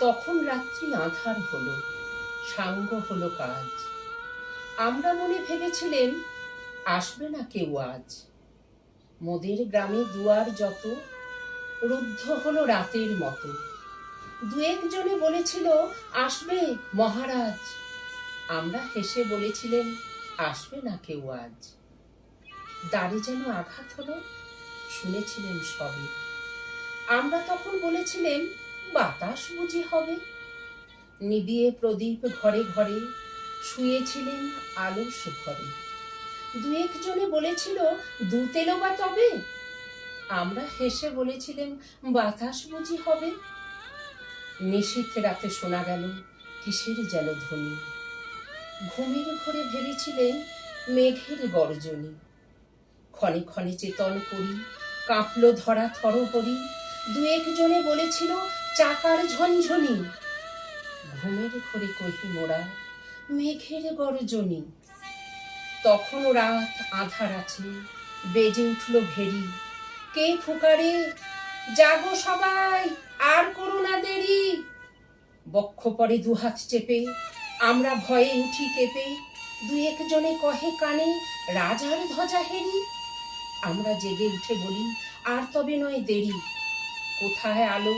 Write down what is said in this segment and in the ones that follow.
তখন রাত্রি আঁধার হলো, সাঙ্গ হলো কাজ। আমরা মনে ভেবেছিলেম আসবে না কেউ আজ। মোদের গ্রামে দুয়ার যত রুদ্ধ হলো রাতের মতো। দু একজনে বলেছিল আসবে মহারাজ। আমরা হেসে বলেছিলেন আসবে না কেউ আজ। দ্বারে যেন আঘাত হলো, শুনেছিলেন সবে। আমরা তখন বলেছিলেন বাতাস বুঝি হবে। নিবিয়ে প্রদীপ ঘরে ঘরে শুয়েছিলেন আলস ঘরে। দু একজনে বলেছিল দুধ এলো বা তবে। আমরা হেসে বলেছিলেন বাতাস বুঝি হবে। নিশীথ রাতে শোনা গেল কিসের যেন ধ্বনি। ঘুমের ঘরে ভেবেছিলেন মেঘের গর্জনী। ক্ষণে ক্ষণে চেতন করি কাঁপল ধরা থরহরি। দু একজনে বলেছিল চাকার ঝনঝনি। ঘুমের ঘরে কহি মোরা মেঘের গর্জনী। তখনও রাত আঁধার আছে, বেজে উঠল ভেরি। কে ফুকারে জাগো সবাই, আর করো না দেরি। বক্ষ পরে দুহাত চেপে আমরা ভয়ে উঠি কেঁপে। দু একজনে কহে কানে রাজার ধ্বজা হেরি। আমরা জেগে উঠে বলি আর তবে নয় দেরি। কোথায় আলো,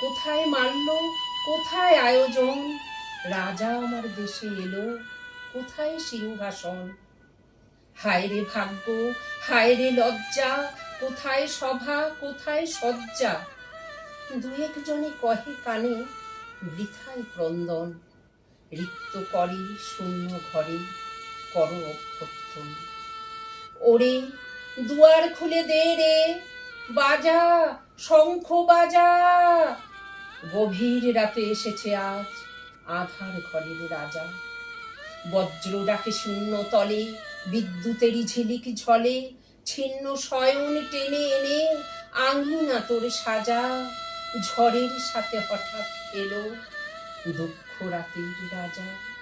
কোথায় মাল্য, কোথায় আয়োজন। রাজা আমার দেশে এলো, কোথায় সিংহাসন। হায় রে ভাগ্য, হায় রে লজ্জা, কোথায় সভা, কোথায় সজ্জা। দু একজনে কহে কানে বৃথায় ক্রন্দন। রিক্ত করে শূন্য ঘরে কর অভ্যর্থন। ওরে দুয়ার খুলে দে রে, বাজা শঙ্খ বাজা। গভীর রাতে এসেছে আজ আধার ঘরের রাজা। বজ্র ডাকে শূন্য তলে, বিদ্যুতেরই ঝিলিক ঝলে। ছিন্ন শয়ন টেনে এনে আঙিনা তোর সাজা। ঝড়ের সাথে হঠাৎ এলো দুঃখ রাতের রাজা।